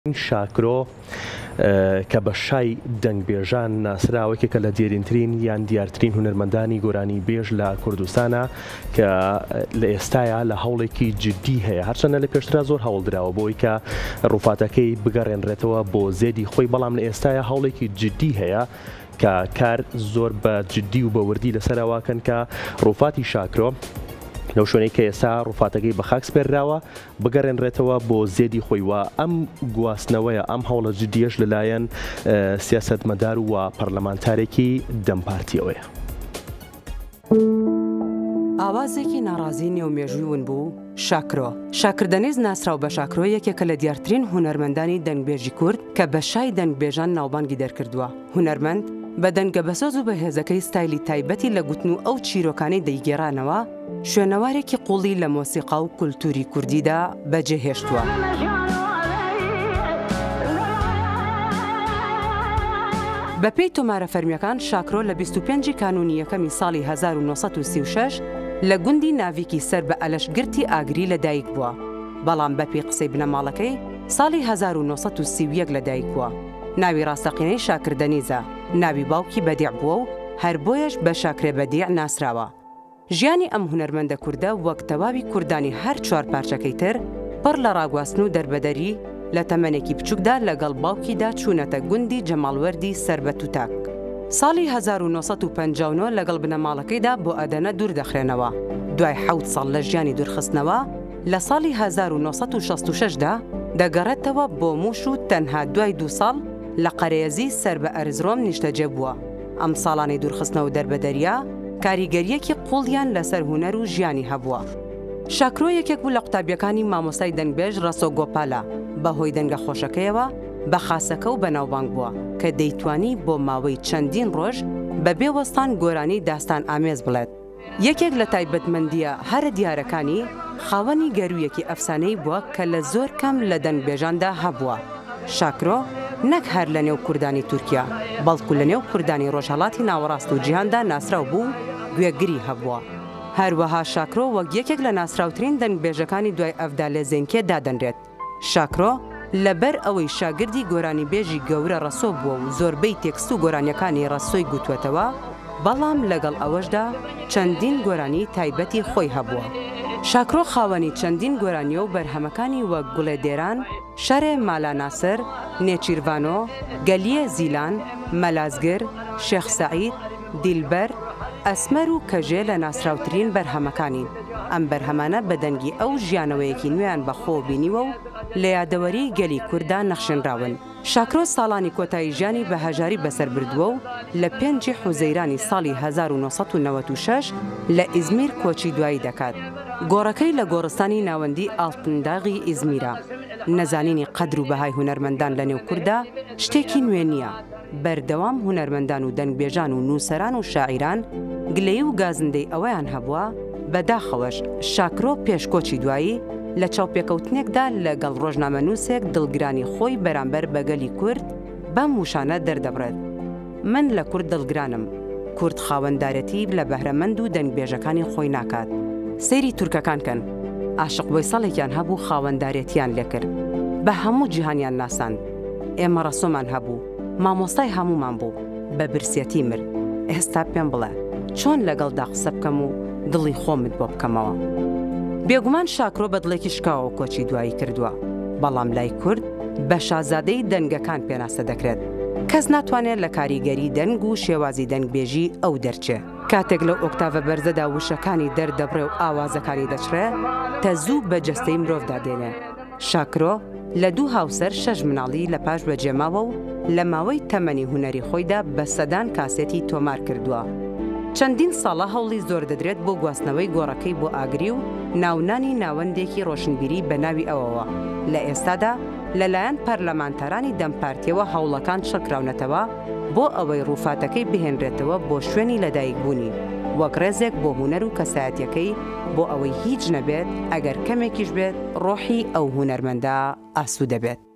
شاکرۆ کە بە شای دەنگبێژان ناسراوەکێکە لە دیێرینترین یان دیارترین هونەرمەندانی گۆرانی بێژ لە کوردستانە کە لە ئێستاە لە هەوڵێکی جددی هەیە، هەرچەندە لە پێشترا زۆر هەوڵدراوە بۆی کە ڕووفاتەکەی بگەڕێنرێتەوە بۆ زێدی خۆی، بەڵام لە ئێستاە هەوڵێکی جددی هەیە کە کار زۆر بە جددی و بە وردی لەسەرواکەن کە ڕووفاتی شاکرۆ لەو شوێنەی کە ئێستا ڕووفاتەکەی بە خاک سپێرراوە بگەڕێنرێتەوە بۆ زێدی خۆی وە ئەم گواستنەوەیە، ئەم هەوڵە جددیەش لەلایەن سیاسەتمەدار و پەرلەمانتارێکی دەمپارتیەوەیە. ئاوازێکی ناڕازی نێومێژووی ون بوو شاکرۆ. شاکردەنێز ناسراو بە شاکرۆ یەکێکە لە دیارترین هونەرمەندانی دەنگبێژی کورد کە بە شای دەنگبێژان ناوبانگی دەرکردووە. هونەرمەند بە دەنگە بەسۆز و بەهێزەکەی ستایلی تایبەتی لە گوتن و ئەو چیرۆکانەی دەیگێڕانەوە شوێنەوارێکی قوڵی لە مۆسیقا و کولتوری کوردیدا بەجێهێشتووە. بەپێی تۆمارە فەرمیەکان شاکرۆ لە 25 کانونی یەکەمی ساڵی 1936 لە گوندی ناویکی سەر بە ئەلەشگرتی ئاگری لەدایک بووە، بەڵام بەپێی قسەی بنەماڵەکەی ساڵی 1931 لەدایک بووە. ناوی ڕاستەقینەی شاکردەنیزە، ناوی باوکی بەدیع بووە و هەر بۆیەش بە شاکرێ بەدیع ناسراوە. ژیانی ئەم هونەرمەندە کووردە وەک تەواوی کوردانی هەر چوار پارچەکەی تر پڕ لە ڕاگواستن و دەربەدەری لە تەمەنێکی بچووکدا لەگەڵ باوکیدا چوونەتە گوندی جەماڵوەردی سەربەتوتاک. ساڵی 1959 لەگەڵ بنەماڵەکەیدا بۆ ئەدەنە دوور دەخرێنەوە. دوای 7 ساڵ لە ژیانی دوورخستنەوە لە ساڵی 1966دا دەگەڕێتەوە بۆ مووش و تەنها دوای 2 ساڵ لە قەرەیەزی سەر بە ئەرزڕۆم نیشتەجێ بووە. ئەم ساڵانی دوورخستنەوە دەربەدەریە کاریگەریەکی قوڵیان لەسەر هونەر و ژیانی هەبووە. شاکرۆ یەکێک بوو لە قوتابیەکانی مامۆستای دەنگبێژ ڕەسۆگۆپالە، بەهۆی دەنگە خۆشەکەیەوە بە خاسەکە و بەناوبانگ بووە کە دەیتوانی بۆ ماوەی چەندین ڕۆژ بەبێ وەستان گۆرانی داستان ئامێز بڵێت. یەکێک لە تایبەتمەندیە هەرە دیارەکانی خاوەنی گەرویەکی ئەفسانەی بووە کە لە زۆر کەم لە دەنگبێژاندا هەبووە. شاکرۆ نەک هەر لە نێو کوردانی تورکیا بەڵکو لە نێو کوردانی ڕۆژهەڵاتی ناوەڕاست و جیهاندا ناسراو بوو گوێگری هەبووە. هەروەها شاکرۆ وەک یەکێک لە ناسراوترین دەنگبێژەکانی دوای ئەفدا لە زێنکێ دادەنرێت. شاکرۆ لەبەر ئەوەی شاگردی گۆرانی بێژی گەورە ڕەسۆ بووە و زۆربەی تێکست و گۆرانیەکانی ڕەسۆی گوتوێتەوە، بەڵام لەگەڵ ئەوەشدا چەندین گۆرانی تایبەتی خۆی هەبووە. شاکرۆ خاوەنی چەندین گۆرانیە و بەرهەمەکانی وەک گوڵێ دێران، شەرێ مالا ناسر، نێچیروانۆ، گەلیە زیلان، مەلازگر، شێخ سەعید، دیلبەر، ئەسمەر و کەژێ لە ناسراوترین بەرهەمەکانین. ئەم بەرهەمانە بە دەنگی ئەو ژیانەوەیەکی نوێیان بەخۆ بینیوە و لە یادەوەری گەلی کووردا نەخشێنراون. شاکرۆ ساڵانی کۆتایی ژیانی بە هەژاری بەسەر بردووە و لە 5 حوزەیرانی ساڵی 1996 لە ئیزمیر کۆچی دوایی دەکات. گۆڕەکەی لە گۆڕستانی ناوەندی ئاڵتنداغی ئیزمیرە. نەزانینی قەدر و بەهای هونەرمەندان لە نێو کووردا شتێکی نوێ نییە. بەردەوام هونەرمەندان و دەنگبێژان و نووسەران و شاعیران گلەی و گازندەی ئەوەیان هەبووە. بەداخەوەش شاکرۆ پێشکۆچی دوایی لە چاوپێکەوتنێکدا لەگەڵ ڕۆژنامەنووسێک دڵگرانی خۆی بەرامبەر بەگەلی کورد بەم وشانە دەردەبڕێت: من لە کورد دڵگرانم. کورد خاوەندارەتی لە بەهرەمەند و دەنگبێژەکانی خۆی ناکات. سەیری تورکەکان کەن. عاشق وەیساڵێکیان هەبوو خاوەندارەتیان لێکرد، بە هەموو جیهانیان ناساند. ئێمە ڕەسۆمان هەبوو، مامۆستای هەمومان بوو، بە برسێتی مرد. ئێستا پێم بڵێ چۆن لەگەڵدا قسە بکەم و دڵی خۆمت بۆ بکەمەوە. بێگومان شاکرۆ بە دڵێکی شکاوە کۆچی دوایی کردووە، بەڵام لای کورد بە شازادەی دەنگەکان پێناسە دەکرێت. کەس ناتوانێت لە کاریگەری دەنگ و شێوازی دەنگبێژی ئەو دەرچێ. کاتێک لەو ئۆکتاڤە بەرزەدا وشەکانی دەردەبڕێ و ئاوازەکانی دەچڕێ، تەزوو بە جەستەی مرۆڤدا دێنێ. شاکرۆ لە 2 هاوسەر 6 مناڵی لە پاش بەجێماوە و لە ماوەی تەمەنی هونەری خۆیدا بە سەدان کاسێتی تۆمار کردووە. چەندین ساڵە هەوڵی زۆر دەدرێت بۆ گواستنەوەی گۆڕەکەی بۆ ئاگری و ناونانی ناوەندێکی ڕۆشنبیری بە ناوی ئەوەوە. لە ئێستادا لەلایەن پەرلەمانتارانی دەمپارتیەوە هەوڵەکان شەکراونەتەوە بۆ ئەوەی ڕووفاتەکەی بهێنرێتەوە بۆ شوێنی لەدایکبوونی وەک ڕێزێک بۆ هونەر و کەسایەتیەکەی بۆ ئەوەی هیچ نەبێت ئەگەر کەمێکیش بێت ڕۆحی ئەو هونەرمەندە ئاسوودە بێت.